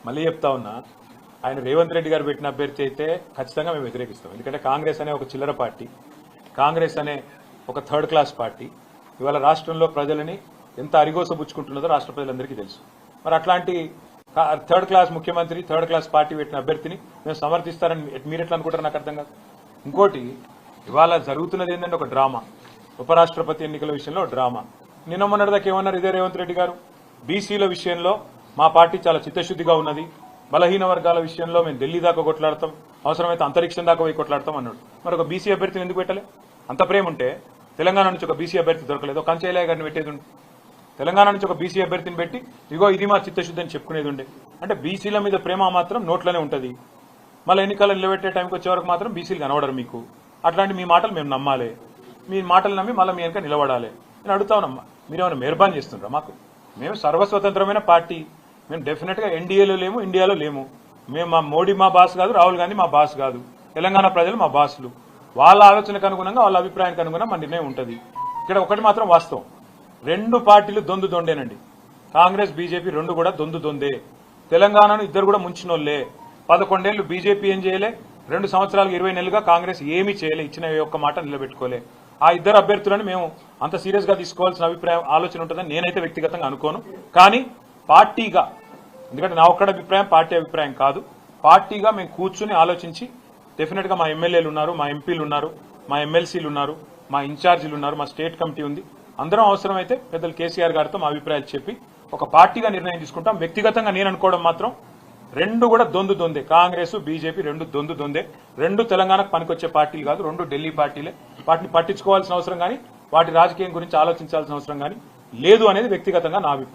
మళ్ళీ చెప్తా ఉన్నా, ఆయన రేవంత్ రెడ్డి గారు పెట్టిన అభ్యర్థి అయితే ఖచ్చితంగా మేము వ్యతిరేకిస్తాం. ఎందుకంటే కాంగ్రెస్ అనే ఒక చిల్లర పార్టీ, కాంగ్రెస్ అనే ఒక థర్డ్ క్లాస్ పార్టీ ఇవాళ రాష్ట్రంలో ప్రజలని ఎంత అరిగోసబుచ్చుకుంటున్నదో రాష్ట్ర ప్రజలందరికీ తెలుసు. మరి అట్లాంటి థర్డ్ క్లాస్ ముఖ్యమంత్రి, థర్డ్ క్లాస్ పార్టీ పెట్టిన అభ్యర్థిని మేము సమర్థిస్తారని మీరు ఎట్లా అనుకుంటారు? నాకు అర్థం కాదు. ఇంకోటి, ఇవాళ జరుగుతున్నది ఏంటంటే ఒక డ్రామా. ఉపరాష్ట్రపతి ఎన్నికల విషయంలో డ్రామా. నిన్న మొన్నటిదాకా ఏమన్నారు ఇదే రేవంత్ రెడ్డి గారు, బీసీల విషయంలో మా పార్టీ చాలా చిత్తశుద్ధిగా ఉన్నది, బలహీన వర్గాల విషయంలో మేము ఢిల్లీ దాకా కొట్లాడతాం, అవసరమైతే అంతరిక్షం దాకా పోయి కొట్లాడతాం అన్నాడు. మరి ఒక బీసీ అభ్యర్థిని ఎందుకు పెట్టలే? అంత ప్రేమ ఉంటే తెలంగాణ నుంచి ఒక బీసీ అభ్యర్థి దొరకలేదు, కంచయ్య గారిని పెట్టేది ఉండే. తెలంగాణ నుంచి ఒక బీసీ అభ్యర్థిని పెట్టి ఇగో ఇది మా చిత్తశుద్ధి అని చెప్పుకునేది ఉండే. అంటే బీసీల మీద ప్రేమ మాత్రం నోట్లోనే ఉంటుంది. మళ్ళీ ఎన్నికలు నిలబెట్టే టైంకి వచ్చే వరకు మాత్రం బీసీలు కనబడరు మీకు. అట్లాంటి మీ మాటలు మేము నమ్మాలి, మీ మాటలు నమ్మి మళ్ళీ మీ వెనక నిలబడాలి. నేను అడుగుతా ఉన్నామ్మా, మీరేమైనా మెహర్బాన్ చేస్తుండ్రా మాకు? మేము సర్వస్వతంత్రమైన పార్టీ, మేము డెఫినెట్గా ఎన్డీఏలో లేము, ఇండియాలో లేము. మేము మా మోడీ మా బాస్ కాదు, రాహుల్ గాంధీ మా బాస్ కాదు, తెలంగాణ ప్రజలు మా బాసులు. వాళ్ళ ఆలోచనకు అనుగుణంగా, వాళ్ళ అభిప్రాయానికి అనుగుణంగా మా నిర్ణయం ఉంటుంది. ఇక్కడ ఒకటి మాత్రం వాస్తవం, రెండు పార్టీలు దొందు దొండేనండి. కాంగ్రెస్ బీజేపీ రెండు కూడా దొందు దొందే. తెలంగాణను ఇద్దరు కూడా ముంచినోళ్లే. 11 ఏళ్లు బీజేపీ ఏం చేయలే, 2 సంవత్సరాలకు 20 నెలలుగా కాంగ్రెస్ ఏమీ చేయలే, ఇచ్చిన ఒక్క మాట నిలబెట్టుకోలే. ఆ ఇద్దరు అభ్యర్థులను మేము అంత సీరియస్ గా తీసుకోవాల్సిన అభిప్రాయం ఆలోచన ఉంటుందని నేనైతే వ్యక్తిగతంగా అనుకోను. కానీ పార్టీగా, ఎందుకంటే నా ఒక్కడ అభిప్రాయం పార్టీ అభిప్రాయం కాదు, పార్టీగా మేము కూర్చుని ఆలోచించి డెఫినెట్ గా మా ఎమ్మెల్యేలు ఉన్నారు, మా ఎంపీలు ఉన్నారు, మా ఎమ్మెల్సీలు ఉన్నారు, మా ఇన్ఛార్జీలు ఉన్నారు, మా స్టేట్ కమిటీ ఉంది, అందరం అవసరమైతే పెద్దలు కేసీఆర్ గారితో మా అభిప్రాయాలు చెప్పి ఒక పార్టీగా నిర్ణయం తీసుకుంటాం. వ్యక్తిగతంగా నేను అనుకోవడం మాత్రం రెండు కూడా దొందు దొందే, కాంగ్రెస్ బీజేపీ రెండు దొందు దొందే. రెండు తెలంగాణకు పనికొచ్చే పార్టీలు కాదు, రెండు ఢిల్లీ పార్టీలే. వాటిని పట్టించుకోవాల్సిన అవసరం కానీ, వాటి రాజకీయం గురించి ఆలోచించాల్సిన అవసరం కానీ లేదు అనేది వ్యక్తిగతంగా నా అభిప్రాయం.